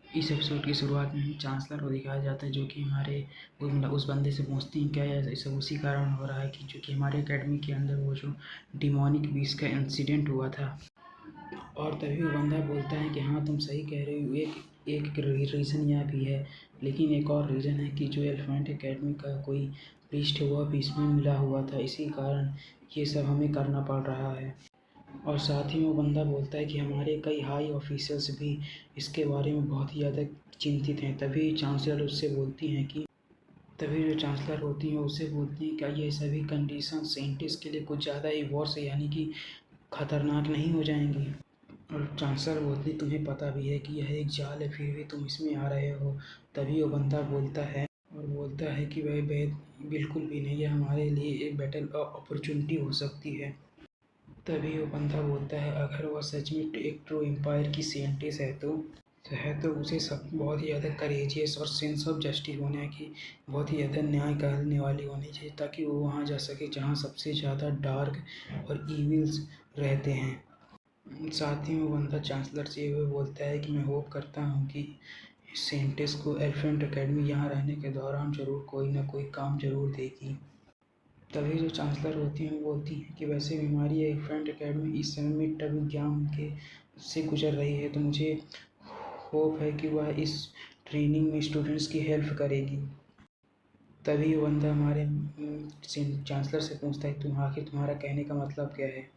इस एपिसोड की शुरुआत में चांसलर को दिखाया जाता है, जो कि हमारे उस बंदे से पूछती हैं क्या ये सब उसी कारण हो रहा है कि जो कि हमारे एकेडमी के अंदर वो जो डिमोनिक बीस्ट का इंसिडेंट हुआ था। और तभी वो बंदा बोलता है कि हाँ तुम सही कह रहे हो, एक एक रीज़न यह भी है, लेकिन एक और रीज़न है कि जो एलिफेंट एकेडमी का कोई प्रीस्ट है वह भी इसमें मिला हुआ था, इसी कारण ये सब हमें करना पड़ रहा है। और साथ ही में वो बंदा बोलता है कि हमारे कई हाई ऑफिसर्स भी इसके बारे में बहुत ही ज़्यादा चिंतित हैं। तभी जो चांसलर होती हैं उससे बोलती हैं क्या ये सभी कंडीशन साइंटिस्ट के लिए कुछ ज़्यादा ही वर्स यानी कि खतरनाक नहीं हो जाएंगी। और चांसलर बोलती तुम्हें पता भी है कि यह एक जाल है, फिर भी तुम इसमें आ रहे हो। तभी वो बंदा बोलता है कि वह बिल्कुल भी नहीं, यह हमारे लिए एक बेटर अपॉर्चुनिटी हो सकती है। तभी वो बंदा बोलता है अगर वह सच में एक ट्रू एम्पायर की साइंटिस्ट है तो उसे सब बहुत ही ज़्यादा करेजियस और सेंस ऑफ जस्टिस होने की बहुत ही ज़्यादा न्याय करने वाली होनी चाहिए, ताकि वो वहाँ जा सके जहाँ सबसे ज़्यादा डार्क और ईविल्स रहते हैं। साथ ही वो बंदा चांसलर से ये बोलता है कि मैं होप करता हूँ कि साइंटिस्ट को एलिफेंट एकेडमी यहाँ रहने के दौरान ज़रूर कोई ना कोई काम ज़रूर देगी। तभी जो चांसलर होती हैं वो बोलती हैं कि वैसे भी हमारी एलिफेंट एकेडमी इस समय मिड टर्म एग्जाम के से गुजर रही है, तो मुझे होप है कि वह इस ट्रेनिंग में स्टूडेंट्स की हेल्प करेगी। तभी वो बंदा हमारे चांसलर से पूछता है तुम्हारा कहने का मतलब क्या है।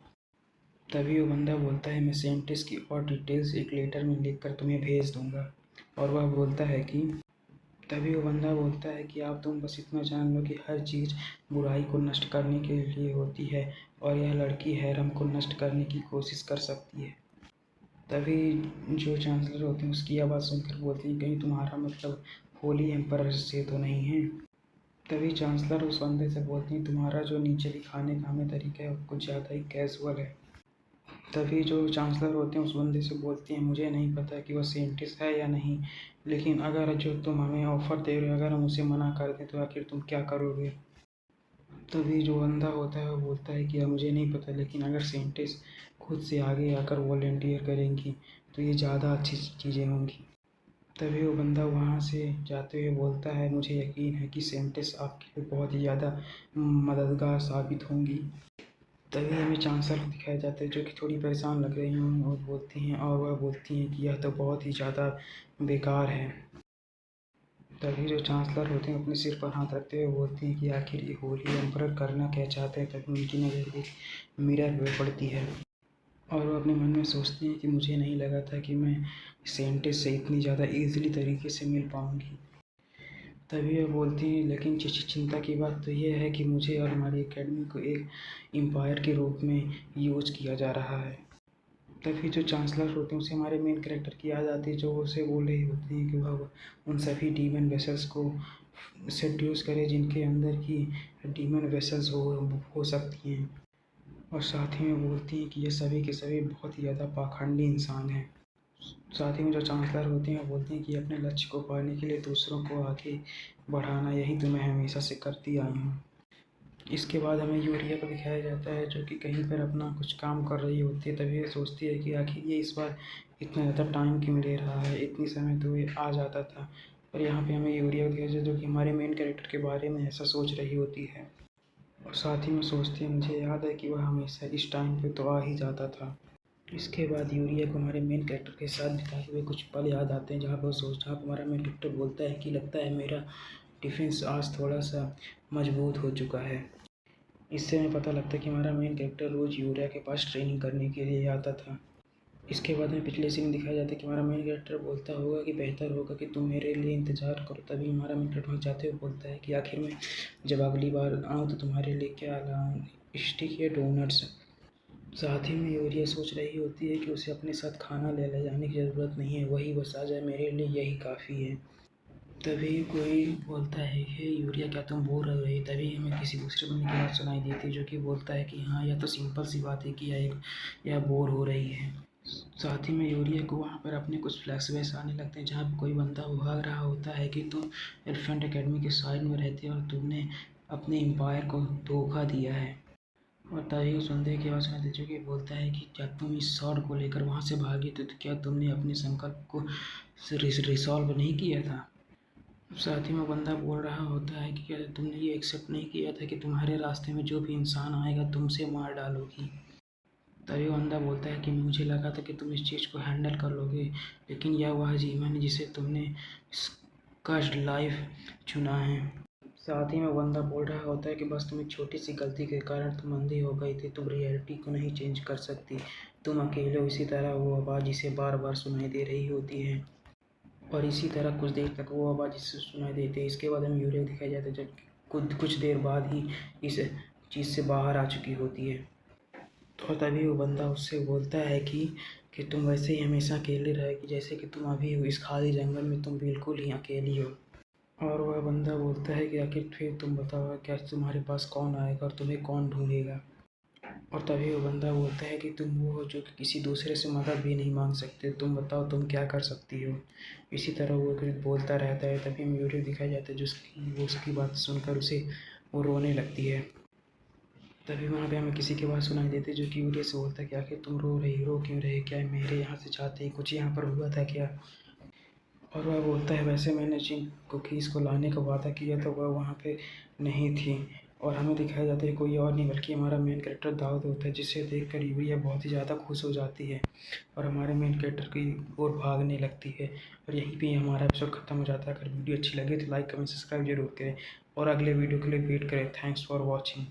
तभी वो बंदा बोलता है मैं साइंटिस्ट की और डिटेल्स एक लेटर में लिखकर तुम्हें भेज दूंगा। और वह बोलता है कि तभी वो बंदा बोलता है कि तुम बस इतना जान लो कि हर चीज़ बुराई को नष्ट करने के लिए होती है, और यह लड़की हैरम को नष्ट करने की कोशिश कर सकती है। तभी जो चांसलर होते हैं उसकी आवाज़ सुनकर बोलती हैं कहीं तुम्हारा मतलब होली एम्परर से तो नहीं है। तभी चांसलर उस बंदे से बोलती हैं तुम्हारा जो नीचे दिखाने का हमें तरीका है वो कुछ ज़्यादा ही कैजुअल है। तभी जो चांसलर होते हैं उस बंदे से बोलती हैं मुझे नहीं पता कि वह साइंटिस्ट है या नहीं, लेकिन अगर जो तुम हमें ऑफ़र दे रहे हो अगर हम उसे मना कर दें तो आखिर तुम क्या करोगे। तभी जो बंदा होता है वो बोलता है कि अब मुझे नहीं पता, लेकिन अगर साइंटिस्ट खुद से आगे आकर वॉलंटियर करेंगी तो ये ज़्यादा अच्छी चीज़ें होंगी। तभी वो बंदा वहाँ से जाते हुए बोलता है मुझे यकीन है कि साइंटिस्ट आपके लिए बहुत ही ज़्यादा मददगार साबित होंगी। तभी हमें चांसलर को दिखाया जाता है जो कि थोड़ी परेशान लग रही हैं और वह बोलती हैं कि यह तो बहुत ही ज़्यादा बेकार है। तभी जो चांसलर होते हैं अपने सिर पर हाथ रखते हुए बोलती हैं कि आखिर ये होली एम्परर करना क्या चाहते हैं। तभी उनकी नज़र एक मिरर पे पड़ती है और वो अपने मन में सोचती हैं कि मुझे नहीं लगा था कि मैं साइंटिस्ट से इतनी ज़्यादा ईज़िली तरीके से मिल पाऊँगी। तभी वो बोलती हैं लेकिन चिंता की बात तो ये है कि मुझे और हमारी एकेडमी को एक एम्पायर के रूप में यूज़ किया जा रहा है। तभी जो चांसलर होते हैं उसे हमारे मेन कैरेक्टर की याद आती है, जो उसे बोल रही होती हैं कि वह उन सभी डीमन वेसल्स को सेड्यूस करे जिनके अंदर की डीमन वेसल्स हो सकती हैं। और साथ ही में बोलती हैं कि ये सभी के सभी बहुत ही ज़्यादा पाखंडी इंसान हैं। साथ ही में जो चांसलर होती हैं बोलती हैं कि अपने लक्ष्य को पाने के लिए दूसरों को आगे बढ़ाना यही तो मैं हमेशा से करती आई हूँ। इसके बाद हमें यूरिया को दिखाया जाता है जो कि कहीं पर अपना कुछ काम कर रही होती है। तभी ये सोचती है कि आखिर ये इस बार इतना ज़्यादा टाइम क्यों ले रहा है, इतनी समय तो ये आ जाता था। और यहाँ पे हमें यूरिया को दिखाया जाता है जो कि हमारे मेन कैरेक्टर के बारे में ऐसा सोच रही होती है। और साथ ही में सोचती है मुझे याद है कि वह हमेशा इस टाइम पे तो आ ही जाता था। इसके बाद यूरिया को हमारे मेन कैरेक्टर के साथ बिताए हुए कुछ पल याद आते हैं जहाँ पर हमारा मेन कैरेक्टर बोलता है कि लगता है मेरा डिफेंस आज थोड़ा सा मजबूत हो चुका है। इससे हमें पता लगता है कि हमारा मेन कैरेक्टर रोज़ यूरिया के पास ट्रेनिंग करने के लिए आता था। इसके बाद में पिछले सीन दिखाया जाता है कि हमारा मेन कैरेक्टर बोलता होगा कि बेहतर होगा कि तुम मेरे लिए इंतज़ार करो। तभी हमारा मेन कैरेक्टर जाते हुए बोलता है कि आखिर में जब अगली बार आऊँ तो तुम्हारे लिए क्या लाऊँ, स्टिक या डोनट्स। साथ ही में यूरिया सोच रही होती है कि उसे अपने साथ खाना ले जाने की ज़रूरत नहीं है, वही बस आ जाए मेरे लिए यही काफ़ी है। तभी कोई बोलता है हे यूरिया क्या तुम बोर हो रही। तभी हमें किसी दूसरे बंदे की बात सुनाई देती है जो कि बोलता है कि हाँ यह तो सिंपल सी बात है कि यह बोर हो रही है। साथ ही में यूरिया को वहाँ पर अपने कुछ फ्लैशबैक्स आने लगते हैं जहाँ पर कोई बंदा भाग रहा होता है कि तुम एलिफेंट एकेडमी के साइड में रहते हो और तुमने अपने एम्पायर को धोखा दिया है। और तभी उस बंदे की आवाज़ सुनाई जो कि बोलता है कि क्या तुम इस शॉट को लेकर वहाँ से भागे थे तो क्या तुमने अपने संकल्प को रिसॉल्व नहीं किया था। साथ ही में बंदा बोल रहा होता है कि क्या तुमने ये एक्सेप्ट नहीं किया था कि तुम्हारे रास्ते में जो भी इंसान आएगा तुमसे मार डालोगी। तभी बंदा बोलता है कि मुझे लगा था कि तुम इस चीज़ को हैंडल कर लोगे, लेकिन यह वह जीवन है जिसे तुमने कष्ट लाइफ चुना है। साथ ही में बंदा बोल रहा होता है कि बस तुम एक छोटी सी गलती के कारण तुम अंधी हो गई थी, तुम रियलिटी को नहीं चेंज कर सकती, तुम अकेले हो। इसी तरह वो आवाज़ जिसे बार बार सुनाई दे रही होती है और इसी तरह कुछ देर तक वो आवाज़ जिससे सुनाई देती है। इसके बाद हमें यूरिया दिखाया जाता है जब कुछ देर बाद ही इस चीज़ से बाहर आ चुकी होती है। तो तभी वो बंदा उससे बोलता है कि तुम वैसे ही हमेशा अकेले रहेगी जैसे कि तुम अभी हो, इस खाली जंगल में तुम बिल्कुल ही अकेली हो। और वह बंदा बोलता है कि आखिर फिर तुम बताओ क्या तुम्हारे पास कौन आएगा और तुम्हें कौन ढूंढेगा। और तभी वो बंदा बोलता है कि तुम वो हो जो कि किसी दूसरे से मदद भी नहीं मांग सकते, तुम बताओ तुम क्या कर सकती हो। इसी तरह वो कुछ बोलता रहता है। तभी हमें वीडियो दिखाया जाता है वो उसकी बात सुनकर उसे वो रोने लगती है। तभी वहाँ पे हमें किसी की आवाज़ सुनाई देती है जो कि वीडियो से बोलता है कि आखिर तुम रो क्यों रहे, क्या मेरे यहाँ से चाहते कुछ यहाँ पर हुआ था क्या। और वह बोलता है वैसे मैंने जिन कुकीज़ को लाने का वादा किया था वह वहाँ पे नहीं थी। और हमें दिखाया जाता है कोई और नहीं बल्कि हमारा मेन कैरेक्टर दाऊद होता है, जिसे देख कर यूरिया बहुत ही ज़्यादा खुश हो जाती है और हमारे मेन कैरेक्टर की ओर भागने लगती है। और यहीं पे हमारा एपिसोड खत्म हो जाता है। अगर वीडियो अच्छी लगे तो लाइक कमेंट सब्सक्राइब जरूर करें और अगले वीडियो के लिए वेट करें। Thanks for watching.